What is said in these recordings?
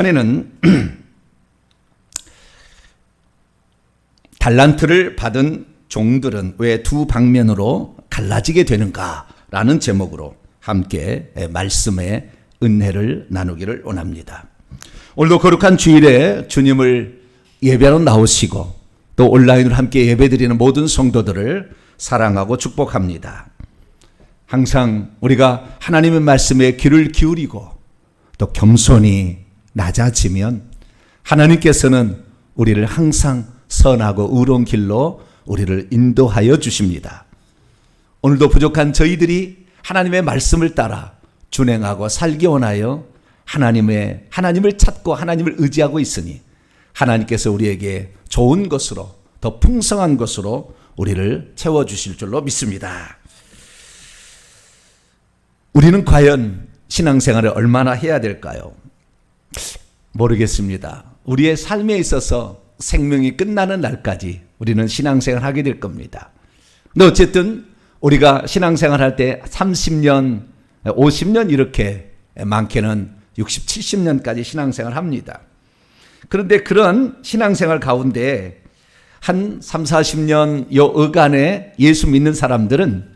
이번에는 달란트를 받은 종들은 왜 두 방면으로 갈라지게 되는가라는 제목으로 함께 말씀의 은혜를 나누기를 원합니다. 오늘도 거룩한 주일에 주님을 예배로 나오시고 또 온라인으로 함께 예배드리는 모든 성도들을 사랑하고 축복합니다. 항상 우리가 하나님의 말씀에 귀를 기울이고 또 겸손히 낮아지면 하나님께서는 우리를 항상 선하고 의로운 길로 우리를 인도하여 주십니다. 오늘도 부족한 저희들이 하나님의 말씀을 따라 준행하고 살기 원하여 하나님을 찾고 하나님을 의지하고 있으니 하나님께서 우리에게 좋은 것으로 더 풍성한 것으로 우리를 채워주실 줄로 믿습니다. 우리는 과연 신앙생활을 얼마나 해야 될까요? 모르겠습니다. 우리의 삶에 있어서 생명이 끝나는 날까지 우리는 신앙생활을 하게 될 겁니다. 근데 어쨌든 우리가 신앙생활 할 때 30년, 50년 이렇게 많게는 60, 70년까지 신앙생활 합니다. 그런데 그런 신앙생활 가운데 한 3, 40년 요 어간에 예수 믿는 사람들은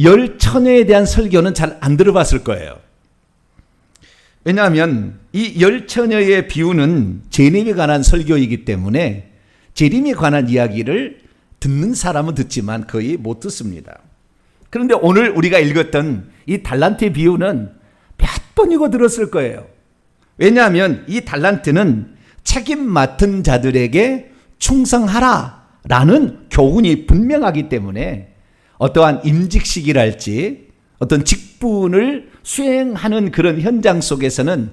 열 처녀에 대한 설교는 잘 안 들어봤을 거예요. 왜냐하면 이 열 처녀의 비유는 재림에 관한 설교이기 때문에 재림에 관한 이야기를 듣는 사람은 듣지만 거의 못 듣습니다. 그런데 오늘 우리가 읽었던 이 달란트의 비유는 몇 번이고 들었을 거예요. 왜냐하면 이 달란트는 책임 맡은 자들에게 충성하라라는 교훈이 분명하기 때문에 어떠한 임직식이랄지 어떤 직분을 수행하는 그런 현장 속에서는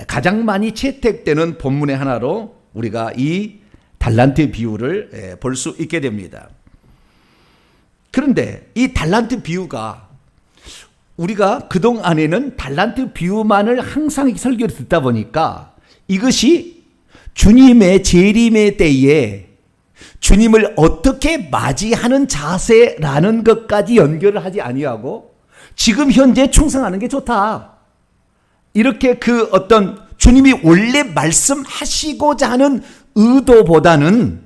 가장 많이 채택되는 본문의 하나로 우리가 이 달란트 비유를 볼 수 있게 됩니다. 그런데 이 달란트 비유가 우리가 그동안에는 달란트 비유만을 항상 설교를 듣다 보니까 이것이 주님의 재림의 때에 주님을 어떻게 맞이하는 자세라는 것까지 연결을 하지 아니하고 지금 현재 충성하는 게 좋다. 이렇게 그 어떤 주님이 원래 말씀하시고자 하는 의도보다는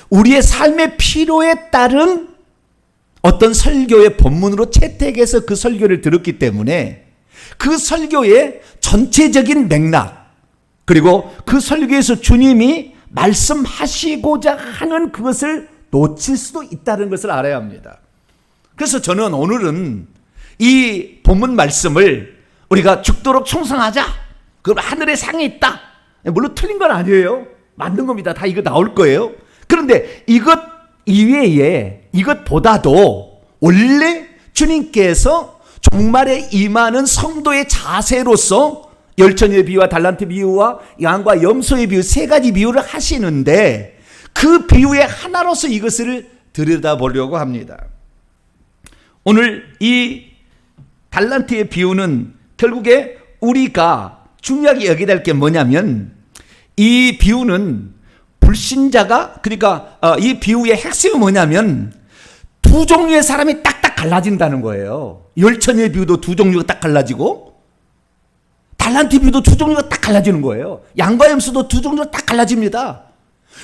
우리의 삶의 필요에 따른 어떤 설교의 본문으로 채택해서 그 설교를 들었기 때문에 그 설교의 전체적인 맥락 그리고 그 설교에서 주님이 말씀하시고자 하는 그것을 놓칠 수도 있다는 것을 알아야 합니다. 그래서 저는 오늘은 이 본문 말씀을 우리가 죽도록 충성하자. 그럼 하늘의 상이 있다. 물론 틀린 건 아니에요. 맞는 겁니다. 다 이거 나올 거예요. 그런데 이것 이외에 이것보다도 원래 주님께서 종말에 임하는 성도의 자세로서 열처녀의 비유와 달란트 비유와 양과 염소의 비유 세 가지 비유를 하시는데 그 비유의 하나로서 이것을 들여다보려고 합니다. 오늘 이 달란트의 비유는 결국에 우리가 중요하게 여겨야 될 게 뭐냐면 이 비유는 불신자가 그러니까 이 비유의 핵심은 뭐냐면 두 종류의 사람이 딱딱 갈라진다는 거예요. 열처녀의 비유도 두 종류가 딱 갈라지고 달란트 비유도 두 종류가 딱 갈라지는 거예요. 양과 염소도 두 종류가 딱 갈라집니다.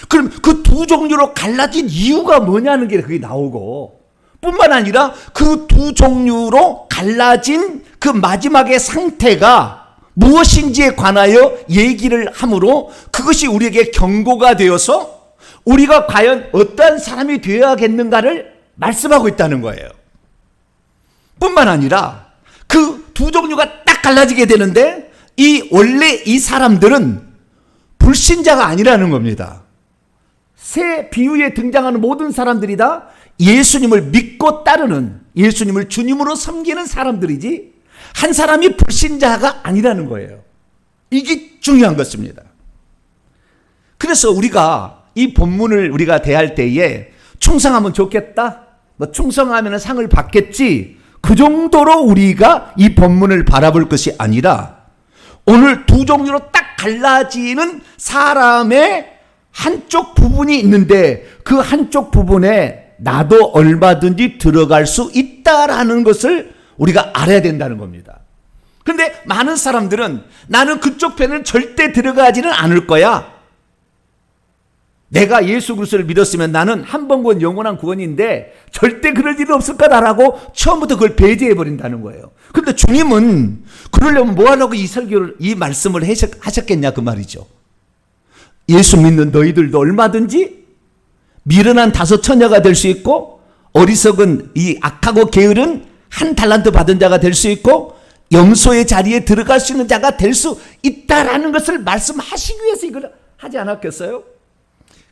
그럼 그 두 종류로 갈라진 이유가 뭐냐는 게 그게 나오고 뿐만 아니라 그 두 종류로 갈라진 그 마지막의 상태가 무엇인지에 관하여 얘기를 하므로 그것이 우리에게 경고가 되어서 우리가 과연 어떠한 사람이 되어야겠는가를 말씀하고 있다는 거예요. 뿐만 아니라 그 두 종류가 딱 갈라지게 되는데 원래 이 사람들은 불신자가 아니라는 겁니다. 새 비유에 등장하는 모든 사람들이 다 예수님을 믿고 따르는 예수님을 주님으로 섬기는 사람들이지 한 사람이 불신자가 아니라는 거예요. 이게 중요한 것입니다. 그래서 우리가 이 본문을 우리가 대할 때에 충성하면 좋겠다. 뭐 충성하면 상을 받겠지. 그 정도로 우리가 이 본문을 바라볼 것이 아니라 오늘 두 종류로 딱 갈라지는 사람의 한쪽 부분이 있는데 그 한쪽 부분에 나도 얼마든지 들어갈 수 있다라는 것을 우리가 알아야 된다는 겁니다. 근데 많은 사람들은 나는 그쪽 편은 절대 들어가지는 않을 거야. 내가 예수 그리스도를 믿었으면 나는 한 번 구원 영원한 구원인데 절대 그럴 일은 없을 거다라고 처음부터 그걸 배제해 버린다는 거예요. 그런데 주님은 그러려면 뭐 하려고 이 설교를, 이 말씀을 하셨겠냐 그 말이죠. 예수 믿는 너희들도 얼마든지 미련한 다섯 처녀가 될 수 있고, 어리석은 이 악하고 게으른 한 달란트 받은 자가 될 수 있고, 염소의 자리에 들어갈 수 있는 자가 될 수 있다라는 것을 말씀하시기 위해서 이걸 하지 않았겠어요?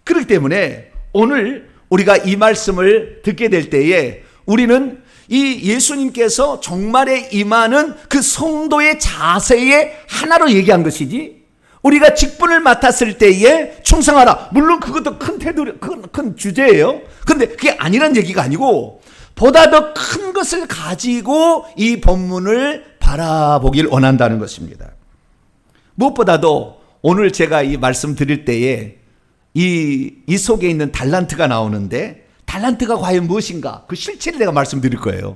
그렇기 때문에 오늘 우리가 이 말씀을 듣게 될 때에 우리는 이 예수님께서 종말에 임하는 그 성도의 자세의 하나로 얘기한 것이지, 우리가 직분을 맡았을 때에 충성하라, 물론 그것도 큰 테두리, 큰 주제예요. 그런데 그게 아니란 얘기가 아니고 보다 더 큰 것을 가지고 이 본문을 바라보길 원한다는 것입니다. 무엇보다도 오늘 제가 이 말씀 드릴 때에 이 속에 있는 달란트가 나오는데, 달란트가 과연 무엇인가, 그 실체를 내가 말씀드릴 거예요.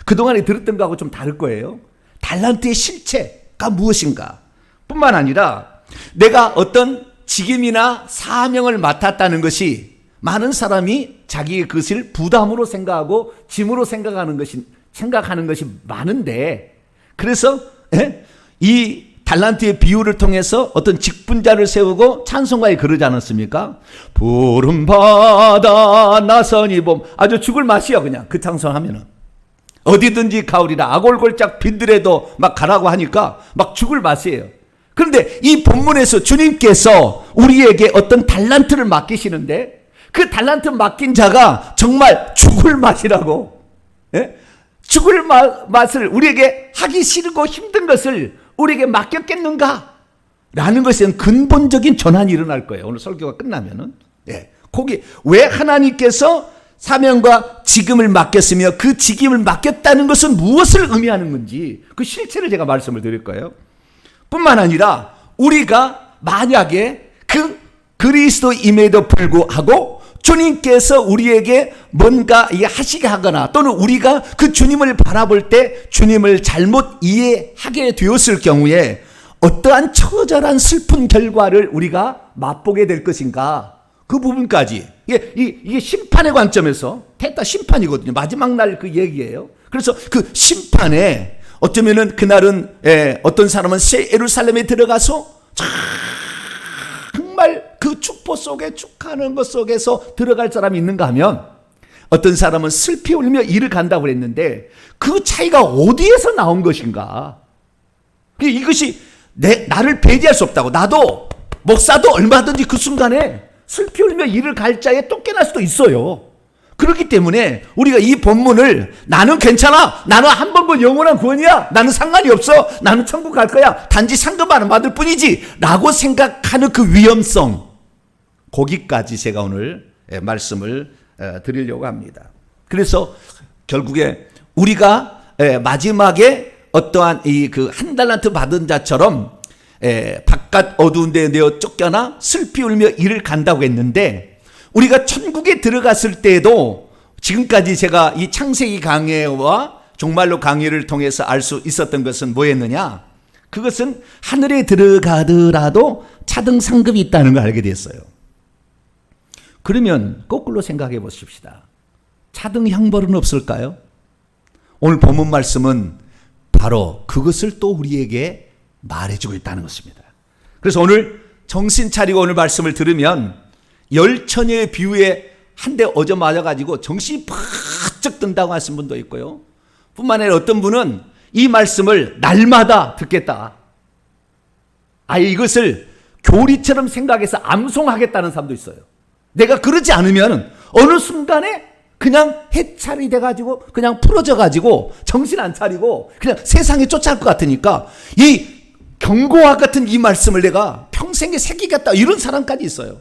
그동안에 들었던 거하고 좀 다를 거예요. 달란트의 실체가 무엇인가 뿐만 아니라, 내가 어떤 직임이나 사명을 맡았다는 것이 많은 사람이 자기의 그것을 부담으로 생각하고 짐으로 생각하는 것이 많은데, 그래서 이 달란트의 비유를 통해서 어떤 직분자를 세우고 찬송가에 그러지 않았습니까? 푸른 바다 나선이 봄, 아주 죽을 맛이야. 그냥 그 찬송하면은 어디든지 가오리라, 아골골짝 빈들에도 막 가라고 하니까 막 죽을 맛이에요. 그런데 이 본문에서 주님께서 우리에게 어떤 달란트를 맡기시는데, 그 달란트 맡긴 자가 정말 죽을 맛이라고, 죽을 맛을 우리에게 하기 싫고 힘든 것을 우리에게 맡겼겠는가? 라는 것은 근본적인 전환이 일어날 거예요. 오늘 설교가 끝나면은. 거기 왜 하나님께서 사명과 직임을 맡겼으며 그 직임을 맡겼다는 것은 무엇을 의미하는 건지 그 실체를 제가 말씀을 드릴 거예요. 뿐만 아니라 우리가 만약에 그 그리스도임에도 불구하고 주님께서 우리에게 뭔가 하시게 하거나, 또는 우리가 그 주님을 바라볼 때 주님을 잘못 이해하게 되었을 경우에 어떠한 처절한 슬픈 결과를 우리가 맛보게 될 것인가, 그 부분까지, 이게 심판의 관점에서, 테타 심판이거든요. 마지막 날 그 얘기예요. 그래서 그 심판에 어쩌면은 그날은 어떤 사람은 새 예루살렘에 들어가서 정말 그 축복 속에, 축하하는 것 속에서 들어갈 사람이 있는가 하면, 어떤 사람은 슬피 울며 이를 간다고 그랬는데 그 차이가 어디에서 나온 것인가? 이것이 나를 배제할 수 없다고. 나도 목사도 얼마든지 그 순간에 슬피 울며 이를 갈 자에 쫓겨날 수도 있어요. 그렇기 때문에 우리가 이 본문을, 나는 괜찮아, 나는 한 번 본 영원한 구원이야, 나는 상관이 없어, 나는 천국 갈 거야, 단지 상급 안 받을 뿐이지 라고 생각하는 그 위험성, 거기까지 제가 오늘 말씀을 드리려고 합니다. 그래서 결국에 우리가 마지막에 어떠한 이 그 한 달란트 받은 자처럼 바깥 어두운 데 내어 쫓겨나 슬피 울며 이를 간다고 했는데, 우리가 천국에 들어갔을 때에도 지금까지 제가 이 창세기 강해와 종말로 강해를 통해서 알 수 있었던 것은 뭐였느냐? 그것은 하늘에 들어가더라도 차등 상급이 있다는 걸 알게 됐어요. 그러면 거꾸로 생각해 보십시다. 차등 형벌은 없을까요? 오늘 본문 말씀은 바로 그것을 또 우리에게 말해주고 있다는 것입니다. 그래서 오늘 정신 차리고 오늘 말씀을 들으면, 열 처녀의 비유에 한 대 얻어 맞아가지고 정신이 바짝 든다고 하신 분도 있고요. 뿐만 아니라 어떤 분은 이 말씀을 날마다 듣겠다, 아예 이것을 교리처럼 생각해서 암송하겠다는 사람도 있어요. 내가 그러지 않으면 어느 순간에 그냥 해찰이 돼가지고 그냥 풀어져가지고 정신 안 차리고 그냥 세상에 쫓아갈 것 같으니까 이 경고와 같은 이 말씀을 내가 평생에 새기겠다, 이런 사람까지 있어요.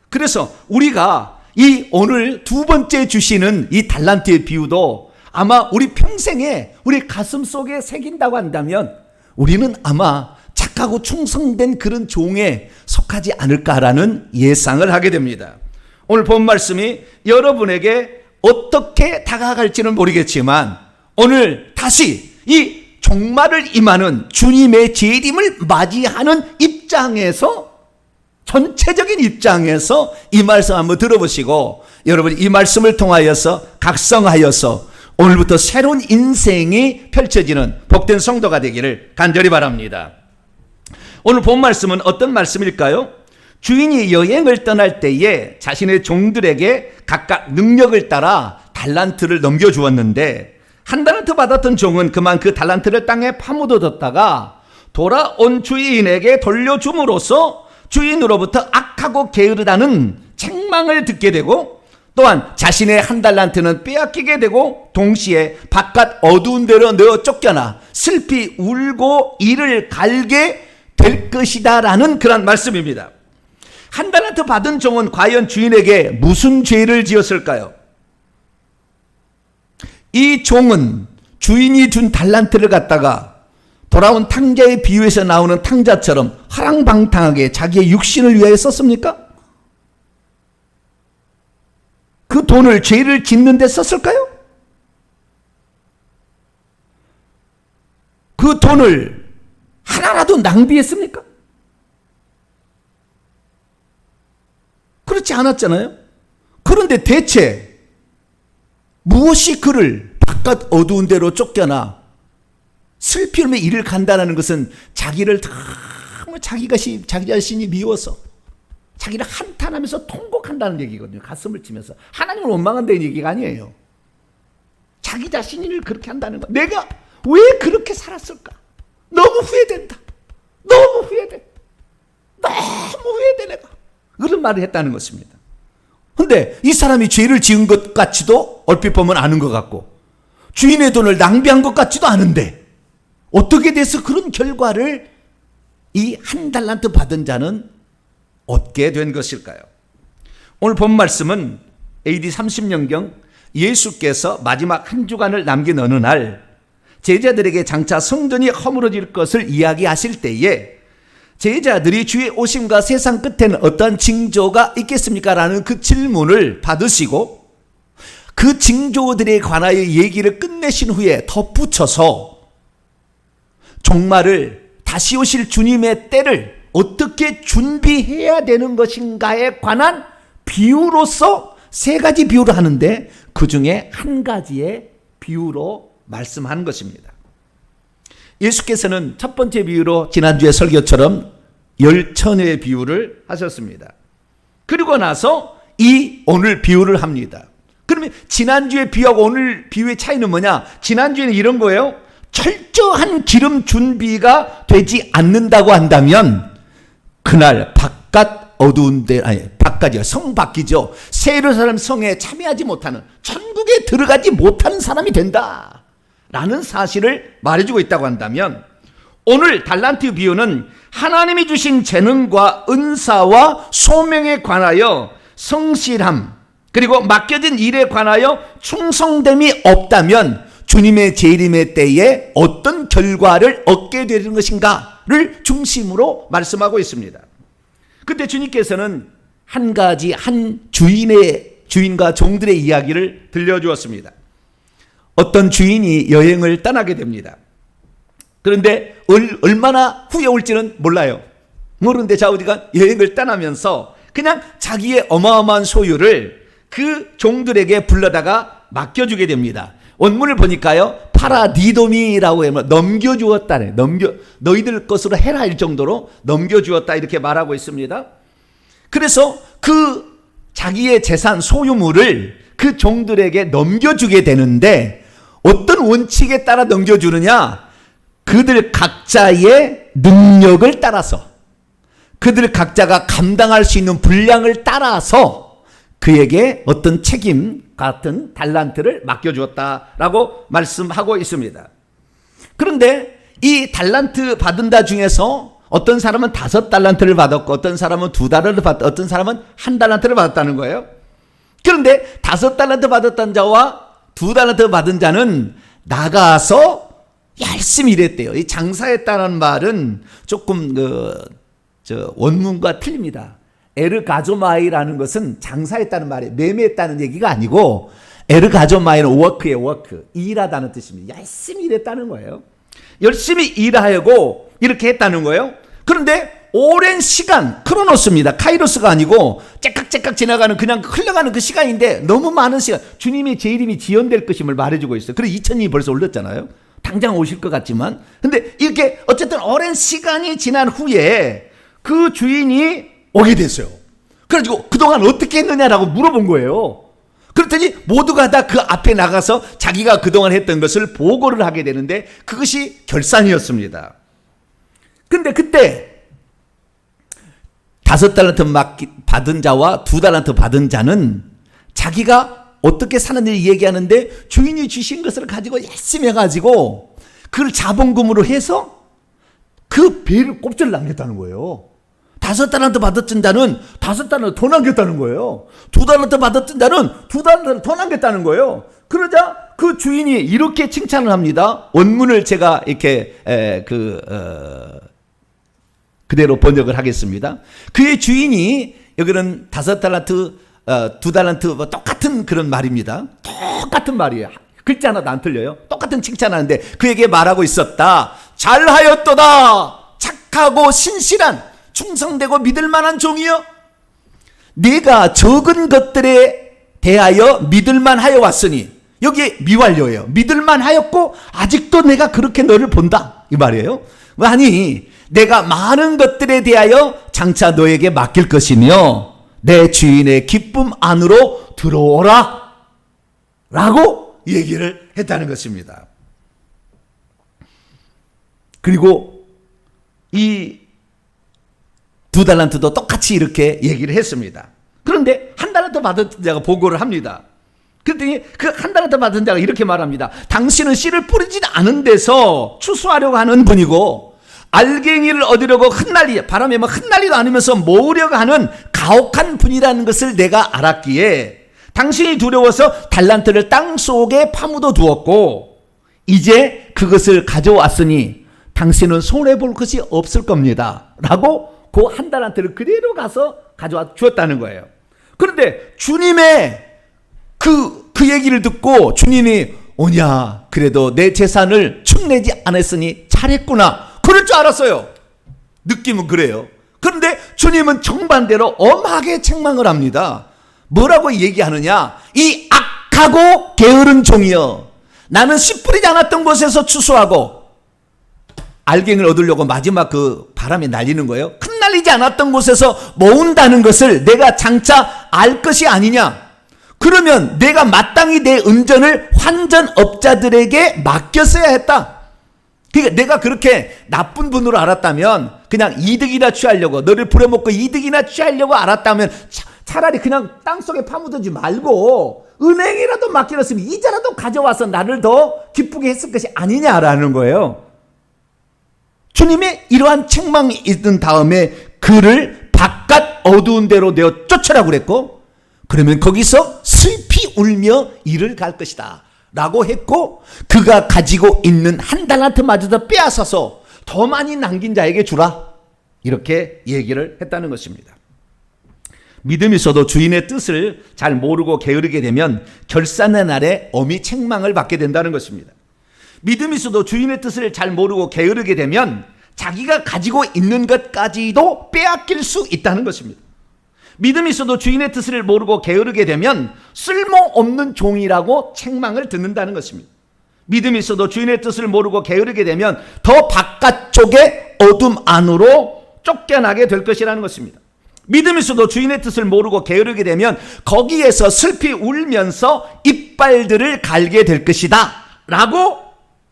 그래서 우리가 이 오늘 두 번째 주시는 이 달란트의 비유도 아마 우리 평생에 우리 가슴 속에 새긴다고 한다면 우리는 아마 착하고 충성된 그런 종에 속하지 않을까라는 예상을 하게 됩니다. 오늘 본 말씀이 여러분에게 어떻게 다가갈지는 모르겠지만 오늘 다시 이 종말을 임하는 주님의 재림을 맞이하는 입장에서, 전체적인 입장에서 이 말씀 한번 들어보시고 여러분 이 말씀을 통하여서 각성하여서 오늘부터 새로운 인생이 펼쳐지는 복된 성도가 되기를 간절히 바랍니다. 오늘 본 말씀은 어떤 말씀일까요? 주인이 여행을 떠날 때에 자신의 종들에게 각각 능력을 따라 달란트를 넘겨주었는데, 한 달란트 받았던 종은 그만 그 달란트를 땅에 파묻어뒀다가 돌아온 주인에게 돌려줌으로써 주인으로부터 악하고 게으르다는 책망을 듣게 되고, 또한 자신의 한 달란트는 빼앗기게 되고 동시에 바깥 어두운 데로 내어 쫓겨나 슬피 울고 이를 갈게 될 것이다 라는 그런 말씀입니다. 한 달란트 받은 종은 과연 주인에게 무슨 죄를 지었을까요? 이 종은 주인이 준 달란트를 갖다가 돌아온 탕자의 비유에서 나오는 탕자처럼 허랑방탕하게 자기의 육신을 위하여 썼습니까? 그 돈을 죄를 짓는 데 썼을까요? 그 돈을 하나라도 낭비했습니까? 그렇지 않았잖아요. 그런데 대체 무엇이 그를 바깥 어두운 데로 쫓겨나 슬피 울며 이를 간다는 것은 자기를 너무 자기 자신이 미워서 자기를 한탄하면서 통곡한다는 얘기거든요. 가슴을 치면서. 하나님을 원망한다는 얘기가 아니에요. 자기 자신을 그렇게 한다는 거. 내가 왜 그렇게 살았을까? 너무 후회된다. 너무 후회돼. 너무 후회돼 내가. 그런 말을 했다는 것입니다. 그런데 이 사람이 죄를 지은 것 같지도 얼핏 보면 아는 것 같고 주인의 돈을 낭비한 것 같지도 않은데 어떻게 돼서 그런 결과를 이 한 달란트 받은 자는 얻게 된 것일까요? 오늘 본 말씀은 AD 30년경 예수께서 마지막 한 주간을 남긴 어느 날 제자들에게 장차 성전이 허물어질 것을 이야기하실 때에 제자들이 주의 오심과 세상 끝에는 어떤 징조가 있겠습니까? 라는 그 질문을 받으시고 그 징조들에 관하여 얘기를 끝내신 후에 덧붙여서 종말을 다시 오실 주님의 때를 어떻게 준비해야 되는 것인가에 관한 비유로서 세 가지 비유를 하는데 그 중에 한 가지의 비유로 말씀하는 것입니다. 예수께서는 첫 번째 비유로 지난주에 설교처럼 열처녀의 비유를 하셨습니다. 그리고 나서 이 오늘 비유를 합니다. 그러면 지난주의 비유하고 오늘 비유의 차이는 뭐냐? 지난주에는 이런 거예요. 철저한 기름 준비가 되지 않는다고 한다면 그날 바깥 어두운 데, 아니 바깥이요, 성 밖이죠. 새 예루살렘 성에 참여하지 못하는, 천국에 들어가지 못하는 사람이 된다 라는 사실을 말해주고 있다고 한다면, 오늘 달란트 비유는 하나님이 주신 재능과 은사와 소명에 관하여 성실함 그리고 맡겨진 일에 관하여 충성됨이 없다면 주님의 재림의 때에 어떤 결과를 얻게 되는 것인가를 중심으로 말씀하고 있습니다. 그때 주님께서는 한 가지 한 주인과 종들의 이야기를 들려주었습니다. 어떤 주인이 여행을 떠나게 됩니다. 그런데 얼마나 후에 올지는 몰라요. 모르는데 좌우지간 여행을 떠나면서 그냥 자기의 어마어마한 소유를 그 종들에게 불러다가 맡겨주게 됩니다. 원문을 보니까요, 파라디도미라고 하면 넘겨주었다네. 너희들 것으로 해라 할 정도로 넘겨주었다 이렇게 말하고 있습니다. 그래서 그 자기의 재산 소유물을 그 종들에게 넘겨주게 되는데 어떤 원칙에 따라 넘겨주느냐? 그들 각자의 능력을 따라서, 그들 각자가 감당할 수 있는 분량을 따라서 그에게 어떤 책임 같은 달란트를 맡겨주었다라고 말씀하고 있습니다. 그런데 이 달란트 받은 자 중에서 어떤 사람은 5달란트를 받았고 어떤 사람은 2달란트를 받았고 어떤 사람은 1달란트를 받았다는 거예요. 그런데 5달란트 받았던 자와 2달란트 받은 자는 나가서 열심히 일했대요. 이 장사했다는 말은 조금 원문과 틀립니다. 에르가조마이라는 것은 장사했다는 말이 매매했다는 얘기가 아니고 에르가조마이는 워크예요. 워크. 일하다는 뜻입니다. 열심히 일했다는 거예요. 열심히 일하고 이렇게 했다는 거예요. 그런데 오랜 시간, 크로노스입니다. 카이로스가 아니고 째깍째깍 지나가는 그냥 흘러가는 그 시간인데 너무 많은 시간, 주님의 재림이 지연될 것임을 말해주고 있어요. 그래서 2000년이 벌써 올렸잖아요. 당장 오실 것 같지만. 근데 이렇게 어쨌든 오랜 시간이 지난 후에 그 주인이 오게 됐어요. 그래가지고 그동안 어떻게 했느냐라고 물어본 거예요. 그랬더니 모두가 다 그 앞에 나가서 자기가 그동안 했던 것을 보고를 하게 되는데 그것이 결산이었습니다. 근데 그때 5달란트 받은 자와 2달란트 받은 자는 자기가 어떻게 사는지 얘기하는데 주인이 주신 것을 가지고 열심히 해가지고 그걸 자본금으로 해서 그 배를 곱절 남겼다는 거예요. 5달란트 받았던 자는 5달란트 더 남겼다는 거예요. 2달란트 받았던 자는 2달란트 더 남겼다는 거예요. 그러자 그 주인이 이렇게 칭찬을 합니다. 원문을 제가 이렇게 그대로 번역을 하겠습니다. 그의 주인이, 여기는 5달란트, 2달란트 똑같은 그런 말입니다. 똑같은 말이에요. 글자 하나도 안 틀려요. 똑같은 칭찬하는데 그에게 말하고 있었다. 잘하였도다. 착하고 신실한 충성되고 믿을 만한 종이여, 네가 적은 것들에 대하여 믿을만 하여 왔으니, 여기 미완료예요. 믿을만 하였고 아직도 내가 그렇게 너를 본다 이 말이에요. 아니, 내가 많은 것들에 대하여 장차 너에게 맡길 것이며 내 주인의 기쁨 안으로 들어오라 라고 얘기를 했다는 것입니다. 그리고 이 2달란트도 똑같이 이렇게 얘기를 했습니다. 그런데 1달란트 받은 자가 보고를 합니다. 그랬더니 그 1달란트 받은 자가 이렇게 말합니다. 당신은 씨를 뿌리지 않은 데서 추수하려고 하는 분이고 알갱이를 얻으려고 흩날리, 바람에 흩날리도 않으면서 모으려고 하는 가혹한 분이라는 것을 내가 알았기에 당신이 두려워서 달란트를 땅 속에 파묻어 두었고 이제 그것을 가져왔으니 당신은 손해볼 것이 없을 겁니다 라고 그 1달란트를 그대로 가서 가져와 주었다는 거예요. 그런데 주님의 그 얘기를 듣고 주님이, 오냐, 그래도 내 재산을 축내지 않았으니 잘했구나, 그럴 줄 알았어요. 느낌은 그래요. 그런데 주님은 정반대로 엄하게 책망을 합니다. 뭐라고 얘기하느냐, 이 악하고 게으른 종이여, 나는 씨 뿌리지 않았던 곳에서 추수하고 알갱이를 얻으려고 마지막 그 바람에 날리는 거예요. 흩날리지 않았던 곳에서 모은다는 것을 내가 장차 알 것이 아니냐. 그러면 내가 마땅히 내 은전을 환전업자들에게 맡겼어야 했다. 그러니까 내가 그렇게 나쁜 분으로 알았다면, 그냥 이득이나 취하려고, 너를 부려먹고 이득이나 취하려고 알았다면 차라리 그냥 땅속에 파묻지 말고 은행이라도 맡겨놨으면 이자라도 가져와서 나를 더 기쁘게 했을 것이 아니냐라는 거예요. 주님의 이러한 책망이 있는 다음에 그를 바깥 어두운 데로 내어 쫓으라고 그랬고, 그러면 거기서 슬피 울며 이를 갈 것이다 라고 했고, 그가 가지고 있는 1달란트마저도 빼앗아서 더 많이 남긴 자에게 주라, 이렇게 얘기를 했다는 것입니다. 믿음이 있어도 주인의 뜻을 잘 모르고 게으르게 되면 결산의 날에 엄히 책망을 받게 된다는 것입니다. 믿음이 있어도 주인의 뜻을 잘 모르고 게으르게 되면 자기가 가지고 있는 것까지도 빼앗길 수 있다는 것입니다. 믿음이 있어도 주인의 뜻을 모르고 게으르게 되면 쓸모없는 종이라고 책망을 듣는다는 것입니다. 믿음이 있어도 주인의 뜻을 모르고 게으르게 되면 더 바깥쪽에 어둠 안으로 쫓겨나게 될 것이라는 것입니다. 믿음이 있어도 주인의 뜻을 모르고 게으르게 되면 거기에서 슬피 울면서 이빨들을 갈게 될 것이다 라고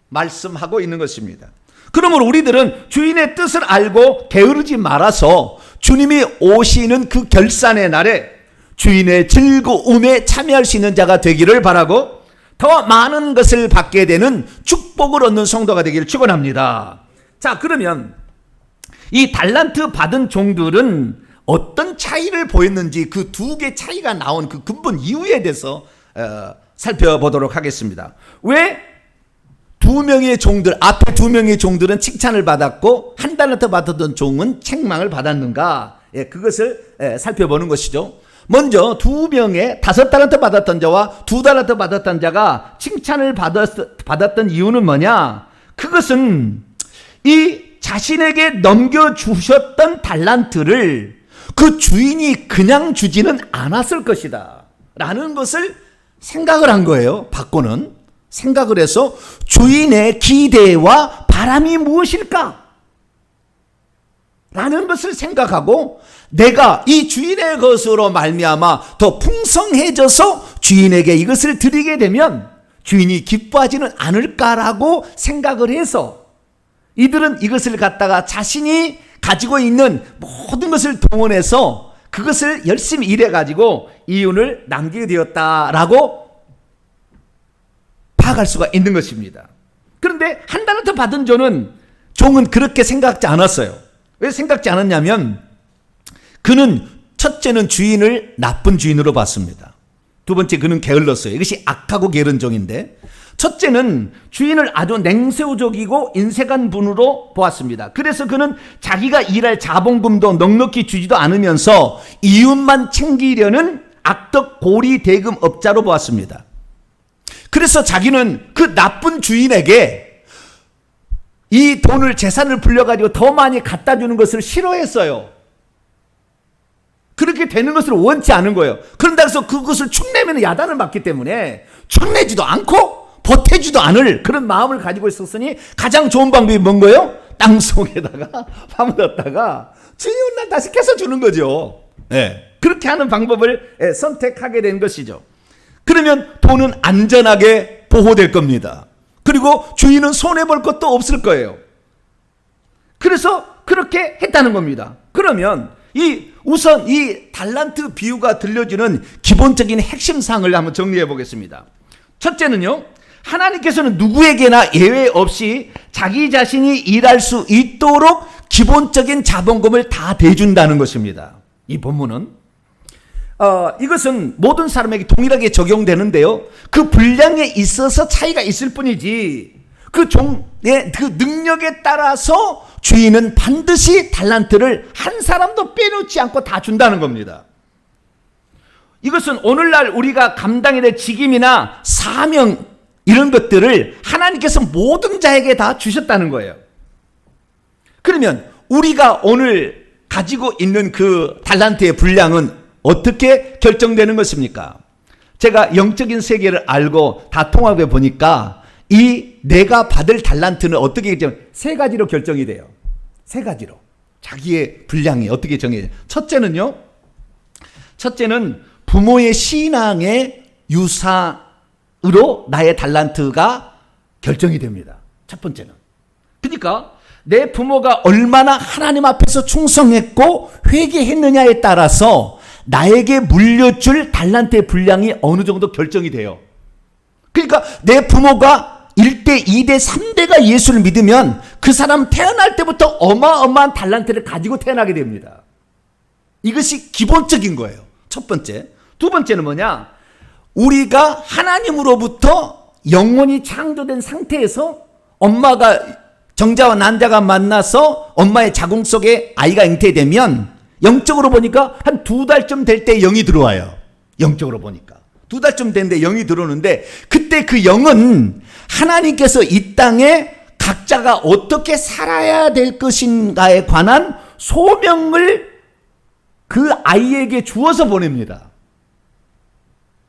말씀하고 있는 것입니다. 그러므로 우리들은 주인의 뜻을 알고 게으르지 말아서 주님이 오시는 그 결산의 날에 주인의 즐거움에 참여할 수 있는 자가 되기를 바라고 더 많은 것을 받게 되는 축복을 얻는 성도가 되기를 축원합니다. 자, 그러면 이 달란트 받은 종들은 어떤 차이를 보였는지 그 두 개 차이가 나온 그 근본 이유에 대해서 살펴보도록 하겠습니다. 왜 두 명의 종들, 앞에 두 명의 종들은 칭찬을 받았고 1달란트 받았던 종은 책망을 받았는가? 그것을 살펴보는 것이죠. 먼저 두 명의 5달란트 받았던 자와 2달란트 받았던 자가 칭찬을 받았던 이유는 뭐냐? 그것은 이 자신에게 넘겨주셨던 달란트를 그 주인이 그냥 주지는 않았을 것이다 라는 것을 생각을 한 거예요. 바꿔는 생각을 해서 주인의 기대와 바람이 무엇일까? 라는 것을 생각하고 내가 이 주인의 것으로 말미암아 더 풍성해져서 주인에게 이것을 드리게 되면 주인이 기뻐하지는 않을까라고 생각을 해서 이들은 이것을 갖다가 자신이 가지고 있는 모든 것을 동원해서 그것을 열심히 일해가지고 이윤을 남기게 되었다라고 파악할 수가 있는 것입니다. 그런데 한 달란트 받은 종은 그렇게 생각지 않았어요. 왜 생각지 않았냐면 그는 첫째는 주인을 나쁜 주인으로 봤습니다. 두 번째 그는 게을렀어요. 이것이 악하고 게으른 종인데 첫째는 주인을 아주 냉소적이고 인색한 분으로 보았습니다. 그래서 그는 자기가 일할 자본금도 넉넉히 주지도 않으면서 이윤만 챙기려는 악덕 고리 대금업자로 보았습니다. 그래서 자기는 그 나쁜 주인에게 이 돈을 재산을 불려가지고 더 많이 갖다 주는 것을 싫어했어요. 그렇게 되는 것을 원치 않은 거예요. 그런다 해서 그것을 축내면 야단을 맞기 때문에 축내지도 않고 보태지도 않을 그런 마음을 가지고 있었으니 가장 좋은 방법이 뭔 거예요? 땅속에다가 파묻었다가 주인은 날 다시 캐서 주는 거죠. 그렇게 하는 방법을 선택하게 된 것이죠. 그러면 돈은 안전하게 보호될 겁니다. 그리고 주인은 손해볼 것도 없을 거예요. 그래서 그렇게 했다는 겁니다. 그러면 우선 이 달란트 비유가 들려주는 기본적인 핵심 사항을 한번 정리해 보겠습니다. 첫째는요, 하나님께서는 누구에게나 예외 없이 자기 자신이 일할 수 있도록 기본적인 자본금을 다 대준다는 것입니다. 이 본문은 이것은 모든 사람에게 동일하게 적용되는데요. 그 분량에 있어서 차이가 있을 뿐이지 그 종의 그 능력에 따라서 주인은 반드시 달란트를 한 사람도 빼놓지 않고 다 준다는 겁니다. 이것은 오늘날 우리가 감당해야 될 직임이나 사명 이런 것들을 하나님께서 모든 자에게 다 주셨다는 거예요. 그러면 우리가 오늘 가지고 있는 그 달란트의 분량은 어떻게 결정되는 것입니까? 제가 영적인 세계를 알고 다 통합해 보니까 이 내가 받을 달란트는 어떻게 세 가지로 결정이 돼요. 세 가지로. 자기의 분량이 어떻게 정해져요? 첫째는 부모의 신앙의 유사로 나의 달란트가 결정이 됩니다. 첫 번째는. 그러니까 내 부모가 얼마나 하나님 앞에서 충성했고 회개했느냐에 따라서 나에게 물려줄 달란트의 분량이 어느 정도 결정이 돼요. 그러니까 내 부모가 1대, 2대, 3대가 예수를 믿으면 그 사람 태어날 때부터 어마어마한 달란트를 가지고 태어나게 됩니다. 이것이 기본적인 거예요. 첫 번째. 두 번째는 뭐냐? 우리가 하나님으로부터 영혼이 창조된 상태에서 엄마가 정자와 난자가 만나서 엄마의 자궁 속에 아이가 잉태되면 영적으로 보니까 한 2달쯤 될 때 영이 들어와요. 영적으로 보니까 2달쯤 되는데 영이 들어오는데 그때 그 영은 하나님께서 이 땅에 각자가 어떻게 살아야 될 것인가에 관한 소명을 그 아이에게 주어서 보냅니다.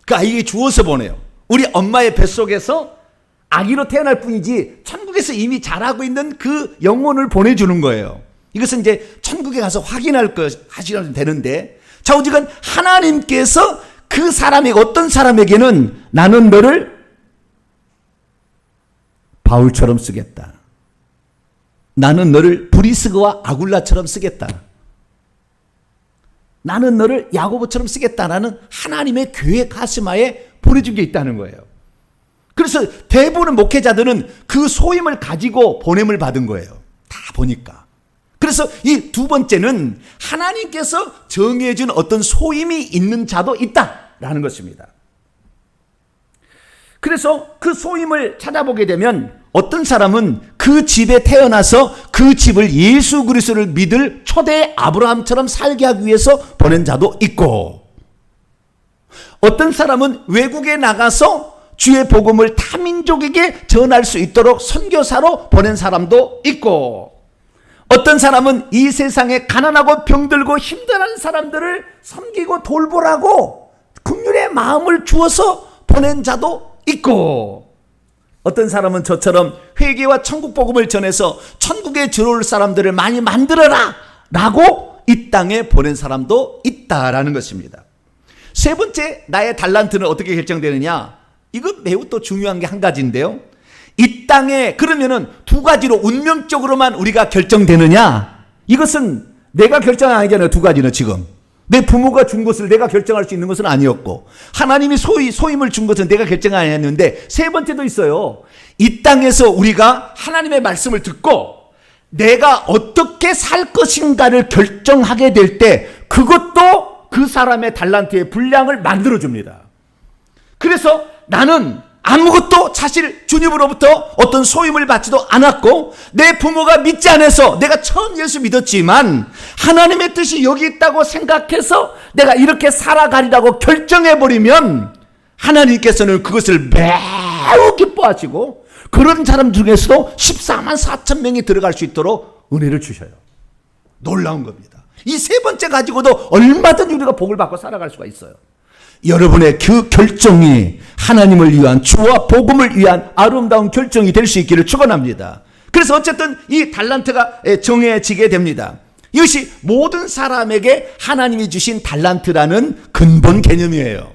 그 아이에게 주어서 보내요. 우리 엄마의 뱃속에서 아기로 태어날 뿐이지 천국에서 이미 자라고 있는 그 영혼을 보내주는 거예요. 이것은 이제 천국에 가서 하시면 되는데, 자, 오직은 하나님께서 그 사람에게, 어떤 사람에게는 나는 너를 바울처럼 쓰겠다. 나는 너를 브리스그와 아굴라처럼 쓰겠다. 나는 너를 야고보처럼 쓰겠다라는 하나님의 계획 가스마에 보내준 게 있다는 거예요. 그래서 대부분의 목회자들은 그 소임을 가지고 보냄을 받은 거예요. 다 보니까. 그래서 이 두 번째는 하나님께서 정해준 어떤 소임이 있는 자도 있다라는 것입니다. 그래서 그 소임을 찾아보게 되면 어떤 사람은 그 집에 태어나서 그 집을 예수 그리스도를 믿을 초대 아브라함처럼 살게 하기 위해서 보낸 자도 있고, 어떤 사람은 외국에 나가서 주의 복음을 타민족에게 전할 수 있도록 선교사로 보낸 사람도 있고, 어떤 사람은 이 세상에 가난하고 병들고 힘든 사람들을 섬기고 돌보라고 긍휼의 마음을 주어서 보낸 자도 있고, 어떤 사람은 저처럼 회개와 천국 복음을 전해서 천국에 들어올 사람들을 많이 만들어라 라고 이 땅에 보낸 사람도 있다라는 것입니다. 세 번째, 나의 달란트는 어떻게 결정되느냐? 이거 매우 또 중요한 게 한 가지인데요. 이 땅에 그러면은 두 가지로 운명적으로만 우리가 결정되느냐? 이것은 내가 결정이 아니잖아요. 두 가지는 지금. 내 부모가 준 것을 내가 결정할 수 있는 것은 아니었고, 하나님이 소임을 준 것은 내가 결정이 아니었는데, 세 번째도 있어요. 이 땅에서 우리가 하나님의 말씀을 듣고 내가 어떻게 살 것인가를 결정하게 될 때 그것도 그 사람의 달란트의 분량을 만들어줍니다. 그래서 나는 아무것도 사실 주님으로부터 어떤 소임을 받지도 않았고, 내 부모가 믿지 않아서 내가 처음 예수 믿었지만 하나님의 뜻이 여기 있다고 생각해서 내가 이렇게 살아가리라고 결정해버리면 하나님께서는 그것을 매우 기뻐하시고, 그런 사람 중에서도 14만 4천 명이 들어갈 수 있도록 은혜를 주셔요. 놀라운 겁니다. 이 세 번째 가지고도 얼마든지 우리가 복을 받고 살아갈 수가 있어요. 여러분의 그 결정이 하나님을 위한, 주와 복음을 위한 아름다운 결정이 될 수 있기를 축원합니다. 그래서 어쨌든 이 달란트가 정해지게 됩니다. 이것이 모든 사람에게 하나님이 주신 달란트라는 근본 개념이에요.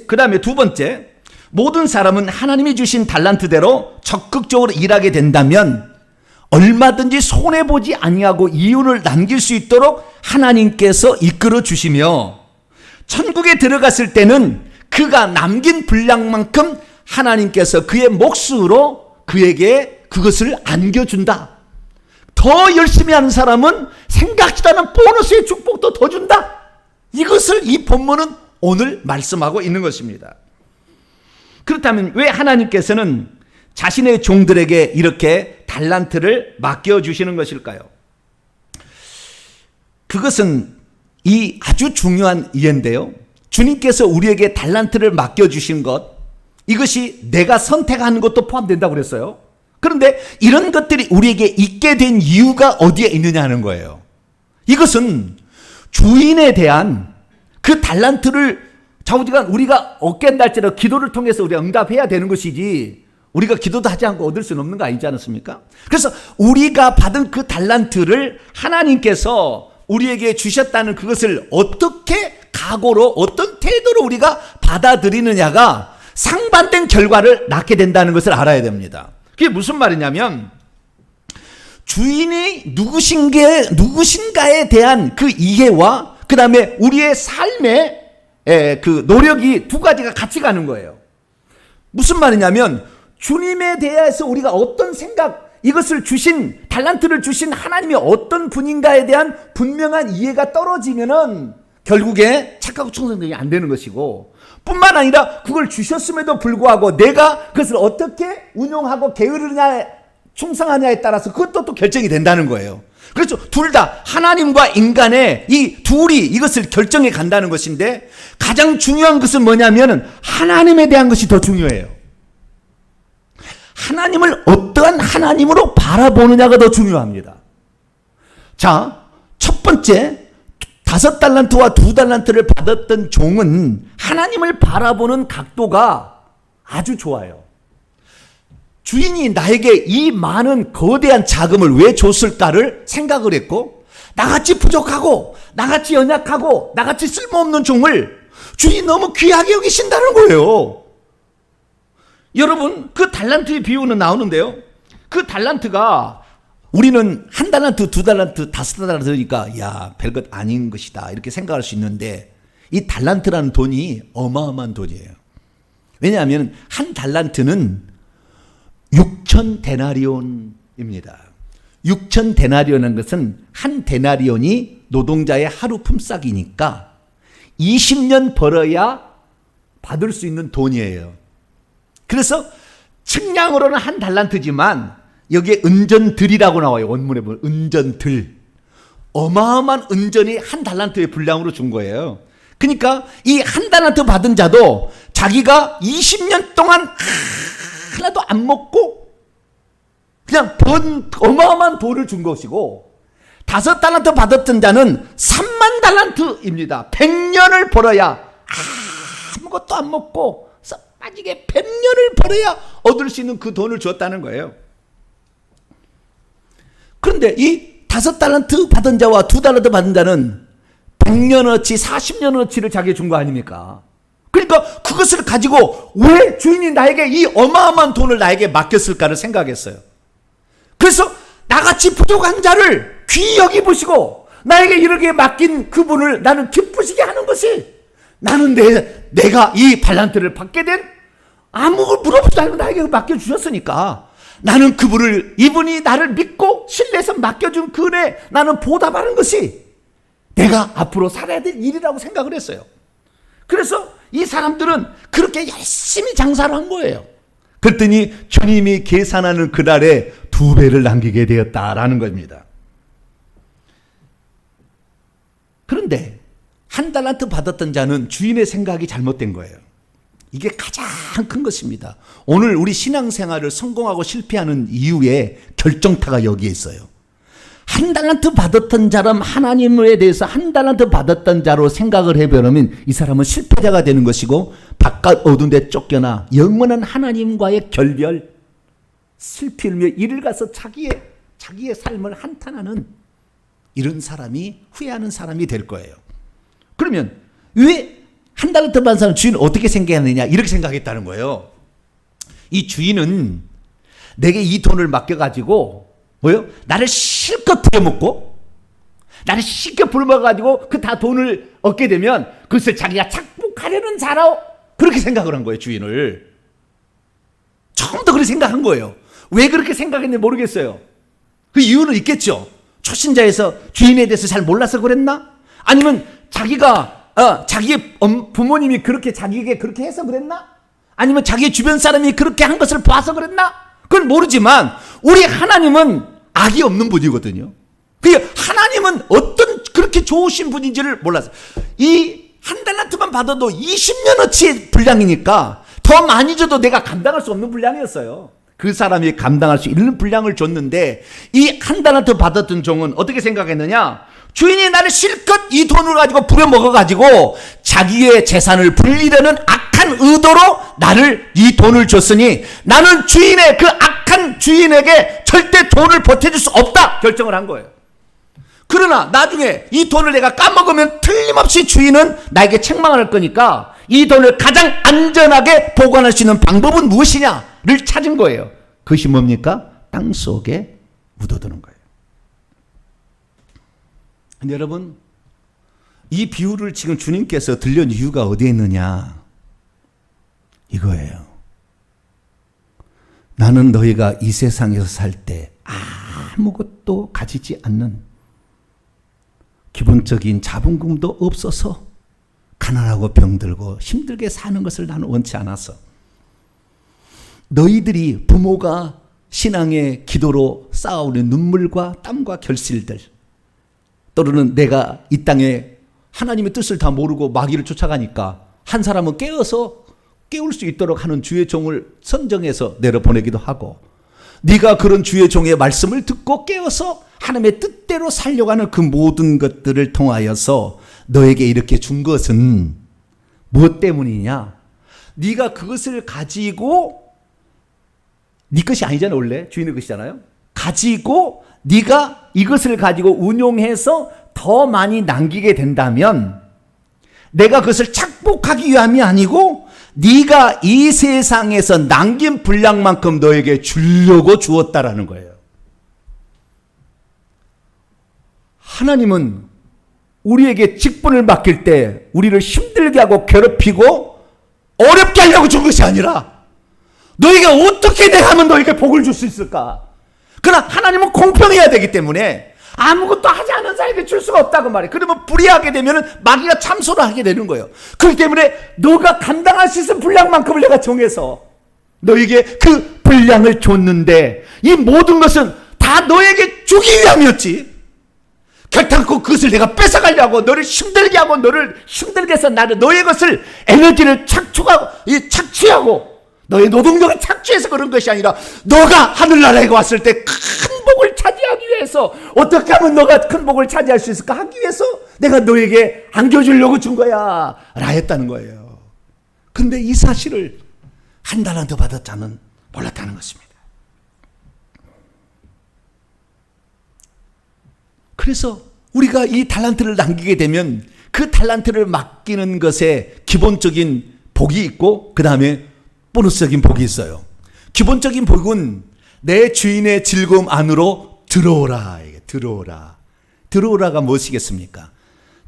그 다음에 두 번째, 모든 사람은 하나님이 주신 달란트대로 적극적으로 일하게 된다면 얼마든지 손해보지 아니하고 이윤을 남길 수 있도록 하나님께서 이끌어 주시며, 천국에 들어갔을 때는 그가 남긴 분량만큼 하나님께서 그의 몫으로 그에게 그것을 안겨준다. 더 열심히 하는 사람은 생각지도 않은 보너스의 축복도 더 준다. 이것을 이 본문은 오늘 말씀하고 있는 것입니다. 그렇다면 왜 하나님께서는 자신의 종들에게 이렇게 달란트를 맡겨주시는 것일까요? 그것은 이 아주 중요한 이해인데요. 주님께서 우리에게 달란트를 맡겨주신 것, 이것이 내가 선택하는 것도 포함된다고 그랬어요. 그런데 이런 것들이 우리에게 있게 된 이유가 어디에 있느냐 하는 거예요. 이것은 주인에 대한 그 달란트를 좌우지간 우리가 얻게 날지라도 기도를 통해서 우리가 응답해야 되는 것이지, 우리가 기도도 하지 않고 얻을 수는 없는 거 아니지 않습니까? 그래서 우리가 받은 그 달란트를 하나님께서 우리에게 주셨다는 그것을 어떻게 각오로, 어떤 태도로 우리가 받아들이느냐가 상반된 결과를 낳게 된다는 것을 알아야 됩니다. 그게 무슨 말이냐면, 주인이 누구신가에 대한 그 이해와 그 다음에 우리의 삶의 그 노력이 두 가지가 같이 가는 거예요. 무슨 말이냐면, 주님에 대해서 우리가 어떤 생각, 이것을 주신, 달란트를 주신 하나님이 어떤 분인가에 대한 분명한 이해가 떨어지면은 결국에 착하고 충성되지 안 되는 것이고, 뿐만 아니라 그걸 주셨음에도 불구하고 내가 그것을 어떻게 운용하고 게으르냐, 충성하냐에 따라서 그것도 또 결정이 된다는 거예요. 그렇죠. 둘 다 하나님과 인간의 이 둘이 이것을 결정해 간다는 것인데, 가장 중요한 것은 뭐냐면은 하나님에 대한 것이 더 중요해요. 하나님을 어떠한 하나님으로 바라보느냐가 더 중요합니다. 자, 첫 번째, 5달란트와 2달란트를 받았던 종은 하나님을 바라보는 각도가 아주 좋아요. 주인이 나에게 이 많은 거대한 자금을 왜 줬을까를 생각을 했고, 나같이 부족하고 나같이 연약하고 나같이 쓸모없는 종을 주인이 너무 귀하게 여기신다는 거예요. 여러분, 그 달란트의 비유는 나오는데요, 그 달란트가 우리는 1달란트, 2달란트, 5달란트니까 야, 별것 아닌 것이다 이렇게 생각할 수 있는데, 이 달란트라는 돈이 어마어마한 돈이에요. 왜냐하면 1달란트는 6,000데나리온입니다. 6,000데나리온은 것은 한 데나리온이 노동자의 하루 품삯이니까 20년 벌어야 받을 수 있는 돈이에요. 그래서 측량으로는 1달란트지만 여기에 은전들이라고 나와요. 원문에 보면 은전들. 어마어마한 은전이 1달란트의 분량으로 준 거예요. 그러니까 이 한 달란트 받은 자도 자기가 20년 동안 하나도 안 먹고 그냥 번 어마어마한 돈을 준 것이고, 5달란트 받았던 자는 3만 달란트입니다. 100년을 벌어야, 아무것도 안 먹고 썩 빠지게 100년을 벌어야 얻을 수 있는 그 돈을 줬다는 거예요. 그런데 이 5달란트 받은 자와 2달란트 받은 자는 100년어치 40년어치를 자기에 준 거 아닙니까? 그러니까 그것을 가지고 왜 주인이 나에게 이 어마어마한 돈을 나에게 맡겼을까를 생각했어요. 그래서 나같이 부족한 자를 귀히 여기보시고 나에게 이렇게 맡긴 그분을 나는 기쁘시게 하는 것이, 나는 내가 이 달란트를 받게 된, 아무 물어보지 않고 나에게 맡겨주셨으니까 나는 그분을, 이분이 나를 믿고 신뢰해서 맡겨준 그 은혜 나는 보답하는 것이 내가 앞으로 살아야 될 일이라고 생각을 했어요. 그래서 이 사람들은 그렇게 열심히 장사를 한 거예요. 그랬더니 주님이 계산하는 그날에 2배를 남기게 되었다라는 겁니다. 그런데 1달란트 받았던 자는 주인의 생각이 잘못된 거예요. 이게 가장 큰 것입니다. 오늘 우리 신앙생활을 성공하고 실패하는 이유의 결정타가 여기에 있어요. 1달란트 받았던 자람 하나님에 대해서 1달란트 받았던 자로 생각을 해버리면 이 사람은 실패자가 되는 것이고, 바깥 어두운 데 쫓겨나 영원한 하나님과의 결별, 슬피 울며 이를 가서 자기의 삶을 한탄하는 이런 사람이, 후회하는 사람이 될 거예요. 그러면 왜 1달란트 받은 사람 주인은 어떻게 생각했느냐, 이렇게 생각했다는 거예요. 이 주인은 내게 이 돈을 맡겨가지고 나를 실컷 부려먹고 나를 실컷 부려먹어가지고 그 다 돈을 얻게 되면 그것을 자기가 착복하려는 자라고 그렇게 생각을 한 거예요. 주인을 처음부터 그렇게 생각한 거예요. 왜 그렇게 생각했는지 모르겠어요. 그 이유는 있겠죠. 초신자에서 주인에 대해서 잘 몰라서 그랬나? 아니면 자기의 부모님이 그렇게 자기에게 그렇게 해서 그랬나? 아니면 자기의 주변 사람이 그렇게 한 것을 봐서 그랬나? 그건 모르지만 우리 하나님은 악이 없는 분이거든요. 하나님은 어떤 그렇게 좋으신 분인지를 몰랐어요. 이 1달란트만 받아도 20년어치 분량이니까 더 많이 줘도 내가 감당할 수 없는 분량이었어요. 그 사람이 감당할 수 있는 분량을 줬는데, 이 1달란트 받았던 종은 어떻게 생각했느냐? 주인이 나를 실컷 이 돈을 가지고 부려먹어가지고 자기의 재산을 불리려는 악한 의도로 나를 이 돈을 줬으니 나는 주인의 그 악한 주인에게 절대 돈을 보태줄 수 없다 결정을 한 거예요. 그러나 나중에 이 돈을 내가 까먹으면 틀림없이 주인은 나에게 책망할 거니까 이 돈을 가장 안전하게 보관할 수 있는 방법은 무엇이냐를 찾은 거예요. 그것이 뭡니까? 땅 속에 묻어두는 거예요. 근데 여러분, 이 비유를 지금 주님께서 들려준 이유가 어디에 있느냐? 이거예요. 나는 너희가 이 세상에서 살 때 아무것도 가지지 않는, 기본적인 자본금도 없어서 가난하고 병들고 힘들게 사는 것을 나는 원치 않았어. 너희들이 부모가 신앙의 기도로 쌓아오는 눈물과 땀과 결실들, 또는 내가 이 땅에 하나님의 뜻을 다 모르고 마귀를 쫓아가니까 한 사람은 깨울 수 있도록 하는 주의 종을 선정해서 내려보내기도 하고, 네가 그런 주의 종의 말씀을 듣고 깨어서 하나님의 뜻대로 살려고 하는 그 모든 것들을 통하여서 너에게 이렇게 준 것은 무엇 때문이냐? 네가 그것을 가지고, 네 것이 아니잖아요. 원래 주인의 것이잖아요. 가지고 네가 이것을 가지고 운용해서 더 많이 남기게 된다면 내가 그것을 착복하기 위함이 아니고 네가 이 세상에서 남긴 분량만큼 너에게 주려고 주었다라는 거예요. 하나님은 우리에게 직분을 맡길 때 우리를 힘들게 하고 괴롭히고 어렵게 하려고 준 것이 아니라 너에게 어떻게 내가 하면 너에게 복을 줄 수 있을까? 그러나 하나님은 공평해야 되기 때문에 아무것도 하지 않은 사람에게 줄 수가 없다고 말해. 그러면 불의하게 되면 마귀가 참소를 하게 되는 거예요. 그렇기 때문에 너가 감당할 수 있는 분량만큼을 내가 정해서 너에게 그 분량을 줬는데 이 모든 것은 다 너에게 주기 위함이었지. 결단코 그것을 내가 뺏어가려고 너를 힘들게 하고 너를 힘들게 해서 나는 너의 것을 에너지를 착취하고 너의 노동력을 착취해서 그런 것이 아니라 너가 하늘나라에 왔을 때 큰 복을 차지하기 위해서 어떻게 하면 너가 큰 복을 차지할 수 있을까 하기 위해서 내가 너에게 안겨주려고 준 거야 라 했다는 거예요. 그런데 이 사실을 한 달란트 받았자는 몰랐다는 것입니다. 그래서 우리가 이 달란트를 남기게 되면 그 달란트를 맡기는 것에 기본적인 복이 있고 그 다음에 보너스적인 복이 있어요. 기본적인 복은 내 주인의 즐거움 안으로 들어오라. 들어오라. 들어오라가 무엇이겠습니까?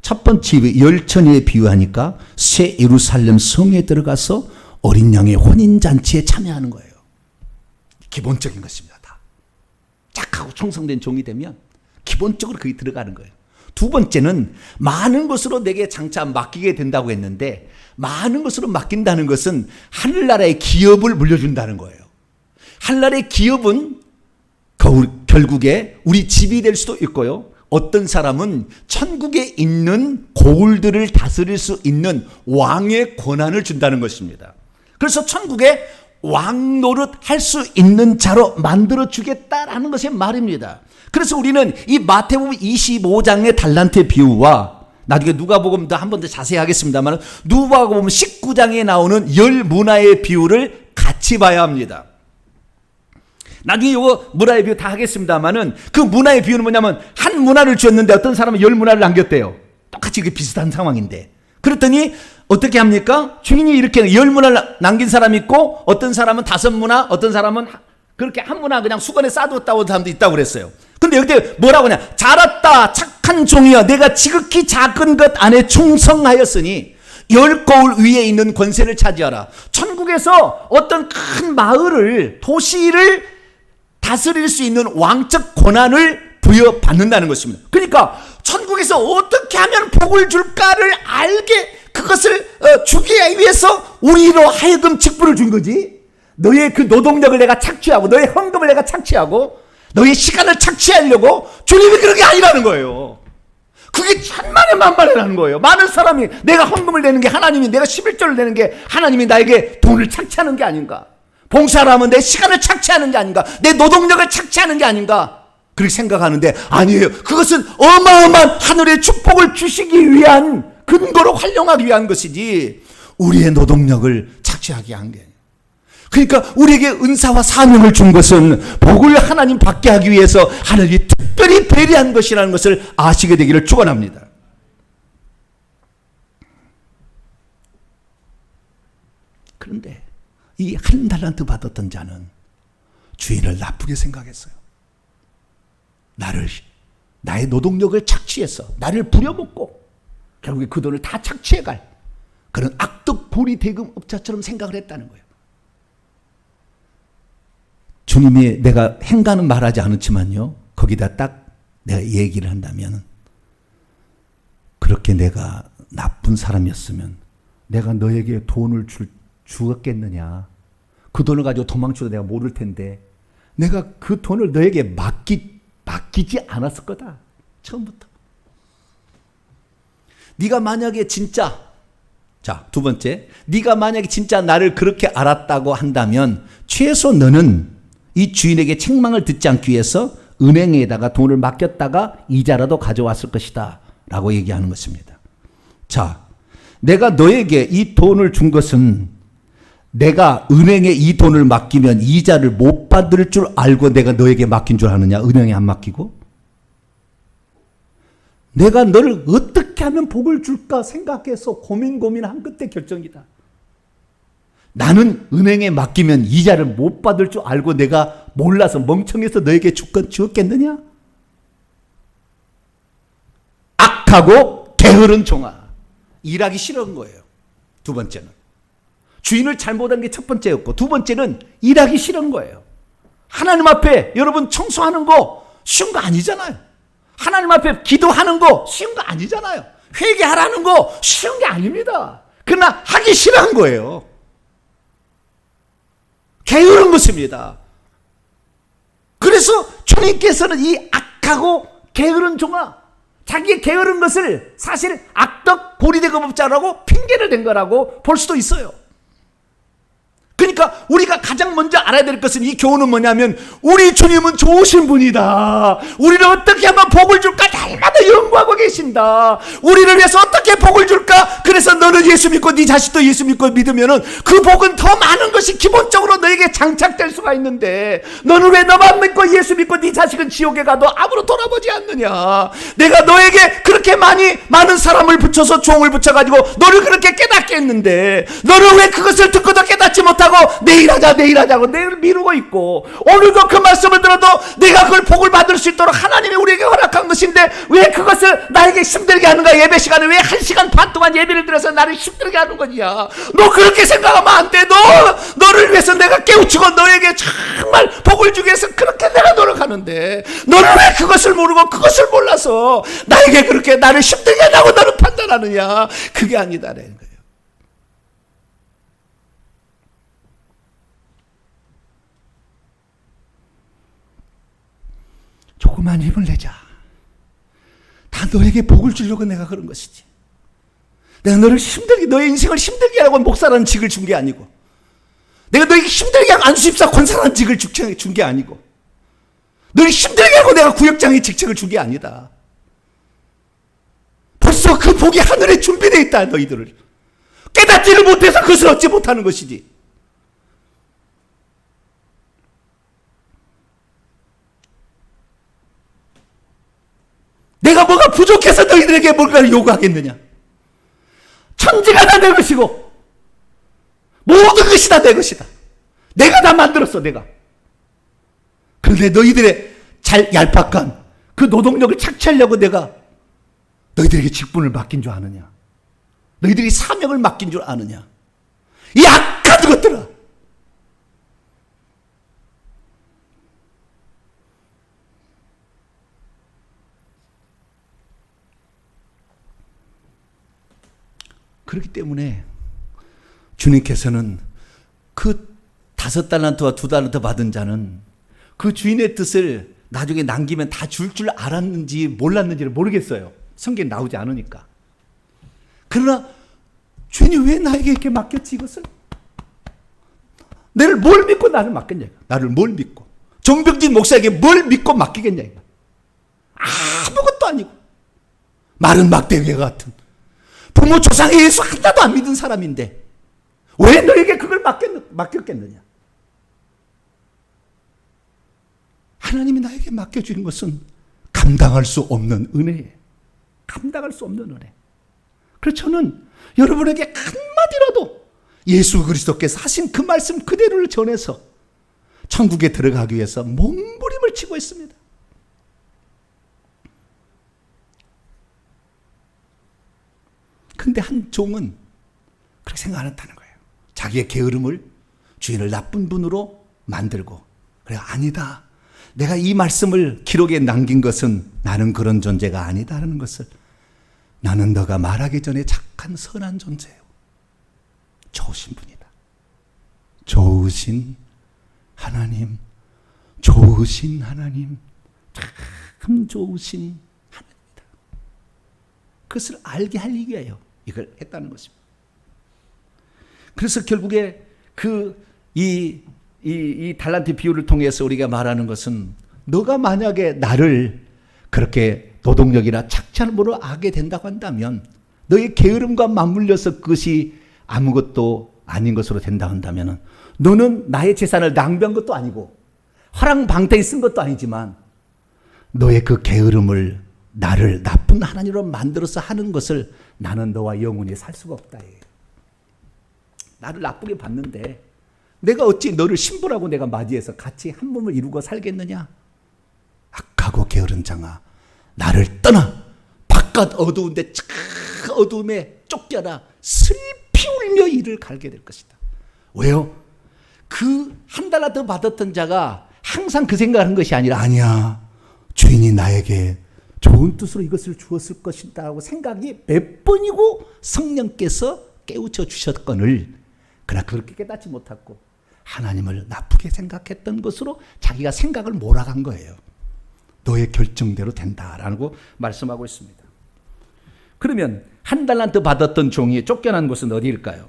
첫 번째 열천에 비유하니까 새 예루살렘 성에 들어가서 어린 양의 혼인잔치에 참여하는 거예요. 기본적인 것입니다. 다. 착하고 충성된 종이 되면 기본적으로 거기 들어가는 거예요. 두 번째는 많은 것으로 내게 장차 맡기게 된다고 했는데 많은 것으로 맡긴다는 것은 하늘나라의 기업을 물려준다는 거예요. 하늘나라의 기업은 결국에 우리 집이 될 수도 있고요. 어떤 사람은 천국에 있는 고을들을 다스릴 수 있는 왕의 권한을 준다는 것입니다. 그래서 천국에 왕 노릇 할 수 있는 자로 만들어 주겠다라는 것의 말입니다. 그래서 우리는 이 마태복음 25장의 달란트의 비유와 나중에 누가복음도 한 번 더 자세히 하겠습니다만 누가복음 19장에 나오는 열 문화의 비유를 같이 봐야 합니다. 나중에 이거 문화의 비유 다 하겠습니다만은 그 문화의 비유는 뭐냐면 한 문화를 주었는데 어떤 사람은 열 문화를 남겼대요. 똑같이 비슷한 상황인데 그랬더니 어떻게 합니까? 주인이 이렇게 열 문화를 남긴 사람이 있고 어떤 사람은 5문화, 어떤 사람은 그렇게 한 문화 그냥 수건에 싸두었다고 사람도 있다고 그랬어요. 근데 여기 뭐라고 하냐? 잘했다 착한 종이여 내가 지극히 작은 것 안에 충성하였으니 10거울 위에 있는 권세를 차지하라. 천국에서 어떤 큰 마을을 도시를 다스릴 수 있는 왕적 권한을 부여받는다는 것입니다. 그러니까 천국에서 어떻게 하면 복을 줄까를 알게 그것을 주기 위해서 우리로 하여금 직분을 준 거지. 너의 그 노동력을 내가 착취하고 너의 헌금을 내가 착취하고 너의 시간을 착취하려고 주님이 그런 게 아니라는 거예요. 그게 천만에 만만이라는 거예요. 많은 사람이 내가 헌금을 내는 게 하나님이 내가 11조를 내는 게 하나님이 나에게 돈을 착취하는 게 아닌가. 봉사를 하면 내 시간을 착취하는 게 아닌가. 내 노동력을 착취하는 게 아닌가. 그렇게 생각하는데 아니에요. 그것은 어마어마한 하늘의 축복을 주시기 위한 근거로 활용하기 위한 것이지 우리의 노동력을 착취하게 한 게 아니에요. 그러니까 우리에게 은사와 사명을 준 것은 복을 하나님 받게 하기 위해서 하나님이 특별히 배려한 것이라는 것을 아시게 되기를 축원합니다. 그런데 이 한 달란트 받았던 자는 주인을 나쁘게 생각했어요. 나의 노동력을 착취해서 나를 부려먹고 결국에 그 돈을 다 착취해갈 그런 악덕 보리 대금업자처럼 생각을 했다는 거예요. 주님이 내가 행가는 말하지 않았지만요. 거기다 딱 내가 얘기를 한다면 그렇게 내가 나쁜 사람이었으면 내가 너에게 돈을 주었겠느냐. 그 돈을 가지고 도망쳐도 내가 모를 텐데 내가 그 돈을 너에게 맡기지 않았을 거다. 처음부터. 네가 만약에 진짜 두 번째 네가 만약에 진짜 나를 그렇게 알았다고 한다면 최소 너는 이 주인에게 책망을 듣지 않기 위해서 은행에다가 돈을 맡겼다가 이자라도 가져왔을 것이다 라고 얘기하는 것입니다. 자, 내가 너에게 이 돈을 준 것은 내가 은행에 이 돈을 맡기면 이자를 못 받을 줄 알고 내가 너에게 맡긴 줄 아느냐? 은행에 안 맡기고? 내가 너를 어떻게 하면 복을 줄까 생각해서 고민한 끝에 결정이다. 나는 은행에 맡기면 이자를 못 받을 줄 알고 내가 몰라서 멍청해서 너에게 주었겠느냐? 악하고 게으른 종아. 일하기 싫은 거예요. 두 번째는. 주인을 잘못한 게 첫 번째였고 두 번째는 일하기 싫은 거예요. 하나님 앞에 여러분 청소하는 거 쉬운 거 아니잖아요. 하나님 앞에 기도하는 거 쉬운 거 아니잖아요. 회개하라는 거 쉬운 게 아닙니다. 그러나 하기 싫은 거예요. 게으른 것입니다. 그래서 주님께서는 이 악하고 게으른 종아 자기의 게으른 것을 사실 악덕 고리대금업자라고 핑계를 댄 거라고 볼 수도 있어요. 그러니까 우리가 가장 먼저 알아야 될 것은, 이 교훈은 뭐냐면, 우리 주님은 좋으신 분이다. 우리를 어떻게 하면 복을 줄까 날마다 연구하고 계신다. 우리를 위해서 어떻게 복을 줄까? 그래서 너는 예수 믿고 네 자식도 예수 믿고 믿으면은 그 복은 더 많은 것이 기본적으로 너에게 장착될 수가 있는데, 너는 왜 너만 믿고 예수 믿고 네 자식은 지옥에 가도 아무로 돌아보지 않느냐? 내가 너에게 그렇게 많은 사람을 붙여서 종을 붙여가지고 너를 그렇게 깨닫게 했는데, 너는 왜 그것을 듣고도 깨닫지 못하고 내일 하자고 내일 미루고 있고, 오늘도 그 말씀을 들어도 내가 그걸 복을 받을 수 있도록 하나님이 우리에게 허락한 것인데 왜 그것을 나에게 힘들게 하는가? 예배 시간에 왜 1시간 반 동안 예배를 드려서 나를 힘들게 하는 거냐? 너 그렇게 생각하면 안 돼. 너를 위해서 내가 깨우치고 너에게 정말 복을 주기 위해서 그렇게 내가 노력하는데, 너는 왜 그것을 모르고 그것을 몰라서 나에게 그렇게 나를 힘들게 하다고 너는 판단하느냐? 그게 아니다라는 거예요. 조그만 힘을 내자. 다 너에게 복을 주려고 내가 그런 것이지. 내가 너를 힘들게, 너의 인생을 힘들게 하고 목사라는 직을 준 게 아니고, 내가 너에게 힘들게 하고 안수집사 권사라는 직을 준 게 아니고, 너를 힘들게 하고 내가 구역장의 직책을 준 게 아니다. 벌써 그 복이 하늘에 준비되어 있다. 너희들을 깨닫지를 못해서 그것을 얻지 못하는 것이지. 내가 뭐가 부족해서 너희들에게 뭔가를 요구하겠느냐? 천지가 다 내 것이고 모든 것이 다 내 것이다. 내가 다 만들었어, 내가. 그런데 너희들의 얄팍한 그 노동력을 착취하려고 내가 너희들에게 직분을 맡긴 줄 아느냐? 너희들이 사명을 맡긴 줄 아느냐? 이 악한 것들아! 그렇기 때문에 주님께서는 그 5달란트와 2달란트 받은 자는 그 주인의 뜻을 나중에 남기면 다 줄 알았는지 몰랐는지를 모르겠어요. 성경에 나오지 않으니까. 그러나 주인이 왜 나에게 이렇게 맡겼지, 이것을? 너를 뭘 믿고 나를 맡겼냐? 나를 뭘 믿고? 정병진 목사에게 뭘 믿고 맡기겠냐? 아무것도 아니고 마른 막대기 같은 부모 조상의 예수 하나도 안 믿은 사람인데 왜 너에게 그걸 맡겼겠느냐? 하나님이 나에게 맡겨주는 것은 감당할 수 없는 은혜예요. 감당할 수 없는 은혜. 그래서 저는 여러분에게 한마디라도 예수 그리스도께서 하신 그 말씀 그대로를 전해서 천국에 들어가기 위해서 몸부림을 치고 있습니다. 근데 한 종은 그렇게 생각 안 했다는 거예요. 자기의 게으름을 주인을 나쁜 분으로 만들고, 그래, 아니다. 내가 이 말씀을 기록에 남긴 것은 나는 그런 존재가 아니다라는 것을, 나는 너가 말하기 전에 착한 선한 존재예요. 좋으신 분이다. 좋으신 하나님, 좋으신 하나님, 참 좋으신 하나님이다. 그것을 알게 하기 위하여 이걸 했다는 것입니다. 그래서 결국에 이 달란트 비유를 통해서 우리가 말하는 것은, 너가 만약에 나를 그렇게 노동력이나 착취함으로 하게 된다고 한다면, 너의 게으름과 맞물려서 그것이 아무것도 아닌 것으로 된다 한다면, 너는 나의 재산을 낭비한 것도 아니고 화랑방탕히 쓴 것도 아니지만, 너의 그 게으름을 나를 나쁜 하나님으로 만들어서 하는 것을 나는 너와 영원히 살 수가 없다. 나를 나쁘게 봤는데 내가 어찌 너를 신부라고 내가 맞이해서 같이 한 몸을 이루고 살겠느냐? 악하고 게으른 자가 나를 떠나 바깥 어두운데 어두움에 쫓겨나 슬피 울며 이를 갈게 될 것이다. 왜요? 그 한 달란트 받았던 자가 항상 그 생각을 한 것이 아니라, 아니야, 주인이 나에게 좋은 뜻으로 이것을 주었을 것이다 하고 생각이 몇 번이고 성령께서 깨우쳐 주셨거늘, 그러나 그렇게 깨닫지 못하고 하나님을 나쁘게 생각했던 것으로 자기가 생각을 몰아간 거예요. 너의 결정대로 된다라고 말씀하고 있습니다. 그러면 한 달란트 받았던 종이 쫓겨난 곳은 어디일까요?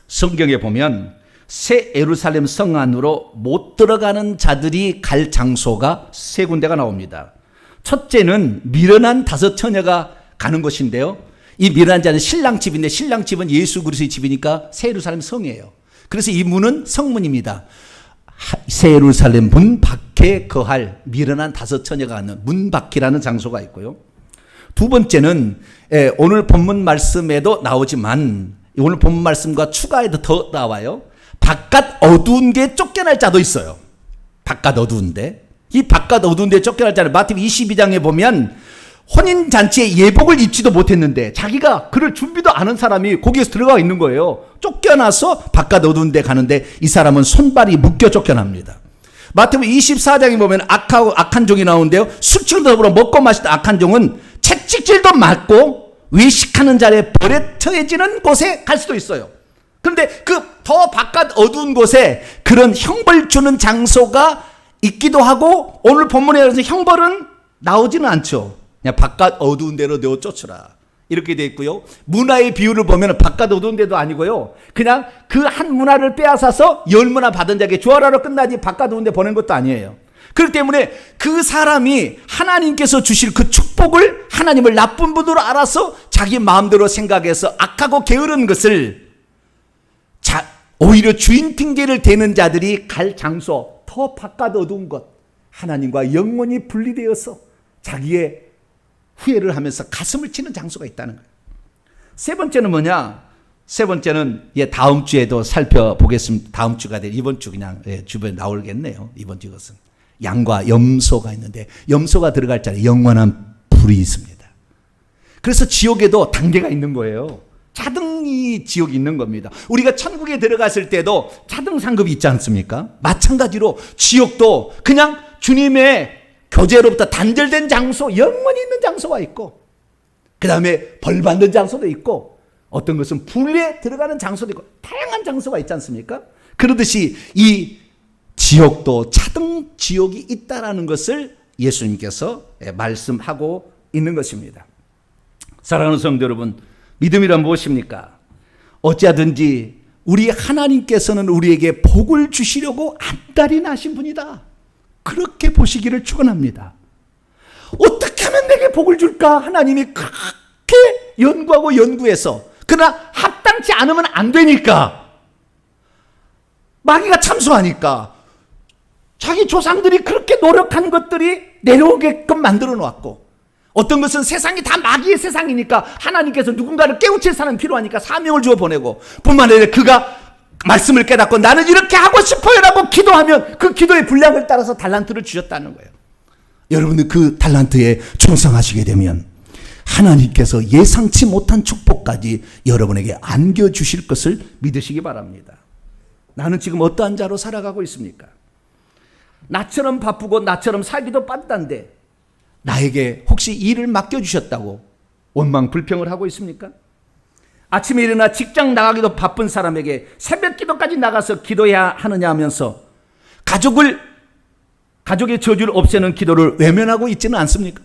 성경에 보면 새 예루살렘 성 안으로 못 들어가는 자들이 갈 장소가 세 군데가 나옵니다. 첫째는 미련한 5 처녀가 가는 곳인데요. 이 미련한 자는 신랑 집인데 신랑 집은 예수 그리스도의 집이니까 새 예루살렘 성이에요. 그래서 이 문은 성문입니다. 새 예루살렘 문 밖에 거할 미련한 5 처녀가 가는 문 밖이라는 장소가 있고요. 두 번째는 오늘 본문 말씀에도 나오지만 오늘 본문 말씀과 추가해도 더 나와요. 바깥 어두운 게 쫓겨날 자도 있어요. 바깥 어두운데. 이 바깥 어두운 데 쫓겨날 자는 마태복음 22장에 보면 혼인잔치에 예복을 입지도 못했는데 자기가 그럴 준비도 안 한 사람이 거기에서 들어가 있는 거예요. 쫓겨나서 바깥 어두운 데 가는데 이 사람은 손발이 묶여 쫓겨납니다. 마태복음 24장에 보면 악한 종이 나오는데요. 술취로 더불어 먹고 마시던 악한 종은 채찍질도 맞고 외식하는 자리에 벌에 처해지는 곳에 갈 수도 있어요. 그런데 그 더 바깥 어두운 곳에 그런 형벌 주는 장소가 있기도 하고 오늘 본문에 의해서 형벌은 나오지는 않죠. 그냥 바깥 어두운 데로 내어 쫓으라 이렇게 되어 있고요. 문화의 비유를 보면 바깥 어두운 데도 아니고요. 그냥 그 한 문화를 빼앗아서 10문화 받은 자에게 주어라로 끝나지 바깥 어두운 데 보낸 것도 아니에요. 그렇기 때문에 그 사람이 하나님께서 주실 그 축복을 하나님을 나쁜 분으로 알아서 자기 마음대로 생각해서 악하고 게으른 것을 오히려 주인 핑계를 대는 자들이 갈 장소 더 바깥 어두운 것 하나님과 영원히 분리되어서 자기의 후회를 하면서 가슴을 치는 장소가 있다는 거예요. 세 번째는 뭐냐? 세 번째는 다음 주에도 살펴보겠습니다. 다음 주가 될 이번 주 그냥 주변에 나오겠네요. 이번 주 것은 양과 염소가 있는데 염소가 들어갈 자리에 영원한 불이 있습니다. 그래서 지옥에도 단계가 있는 거예요. 차등이 지옥이 있는 겁니다. 우리가 천국에 들어갔을 때도 차등 상급이 있지 않습니까? 마찬가지로 지옥도 그냥 주님의 교제로부터 단절된 장소, 영원히 있는 장소가 있고 그 다음에 벌 받는 장소도 있고 어떤 것은 불에 들어가는 장소도 있고 다양한 장소가 있지 않습니까? 그러듯이 이 지옥도 차등 지옥이 있다라는 것을 예수님께서 말씀하고 있는 것입니다. 사랑하는 성도 여러분, 믿음이란 무엇입니까? 어찌하든지 우리 하나님께서는 우리에게 복을 주시려고 안달이 나신 분이다. 그렇게 보시기를 축원합니다. 어떻게 하면 내게 복을 줄까? 하나님이 그렇게 연구하고 연구해서 그러나 합당치 않으면 안 되니까 마귀가 참소하니까 자기 조상들이 그렇게 노력한 것들이 내려오게끔 만들어 놓았고 어떤 것은 세상이 다 마귀의 세상이니까 하나님께서 누군가를 깨우칠 사람이 필요하니까 사명을 주어 보내고 뿐만 아니라 그가 말씀을 깨닫고 나는 이렇게 하고 싶어요 라고 기도하면 그 기도의 분량을 따라서 달란트를 주셨다는 거예요. 여러분들 그 달란트에 충성하시게 되면 하나님께서 예상치 못한 축복까지 여러분에게 안겨주실 것을 믿으시기 바랍니다. 나는 지금 어떠한 자로 살아가고 있습니까? 나처럼 바쁘고 나처럼 살기도 빠듯한데 나에게 혹시 일을 맡겨주셨다고 원망 불평을 하고 있습니까? 아침에 일어나 직장 나가기도 바쁜 사람에게 새벽 기도까지 나가서 기도해야 하느냐 하면서 가족의 저주를 없애는 기도를 외면하고 있지는 않습니까?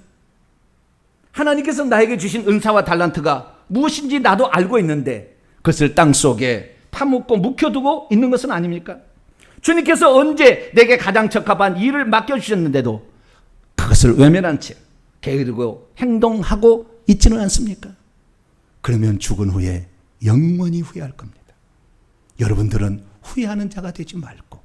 하나님께서 나에게 주신 은사와 달란트가 무엇인지 나도 알고 있는데 그것을 땅속에 파묻고 묵혀두고 있는 것은 아닙니까? 주님께서 언제 내게 가장 적합한 일을 맡겨주셨는데도 그것을 외면한 채 게으르고 행동하고 있지는 않습니까? 그러면 죽은 후에 영원히 후회할 겁니다. 여러분들은 후회하는 자가 되지 말고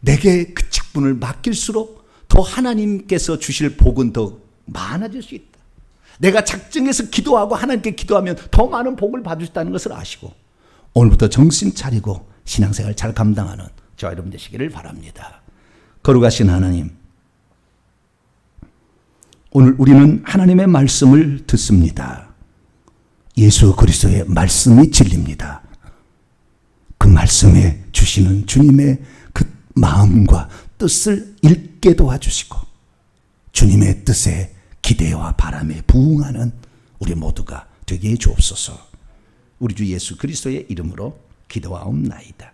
내게 그 직분을 맡길수록 더 하나님께서 주실 복은 더 많아질 수 있다. 내가 작정해서 기도하고 하나님께 기도하면 더 많은 복을 받을 수 있다는 것을 아시고 오늘부터 정신 차리고 신앙생활 잘 감당하는 저와 여러분 되시기를 바랍니다. 거룩하신 하나님, 오늘 우리는 하나님의 말씀을 듣습니다. 예수 그리스도의 말씀이 진리입니다. 그 말씀에 주시는 주님의 그 마음과 뜻을 읽게 도와주시고 주님의 뜻에 기대와 바람에 부응하는 우리 모두가 되게 해 주옵소서. 우리 주 예수 그리스도의 이름으로 기도하옵나이다.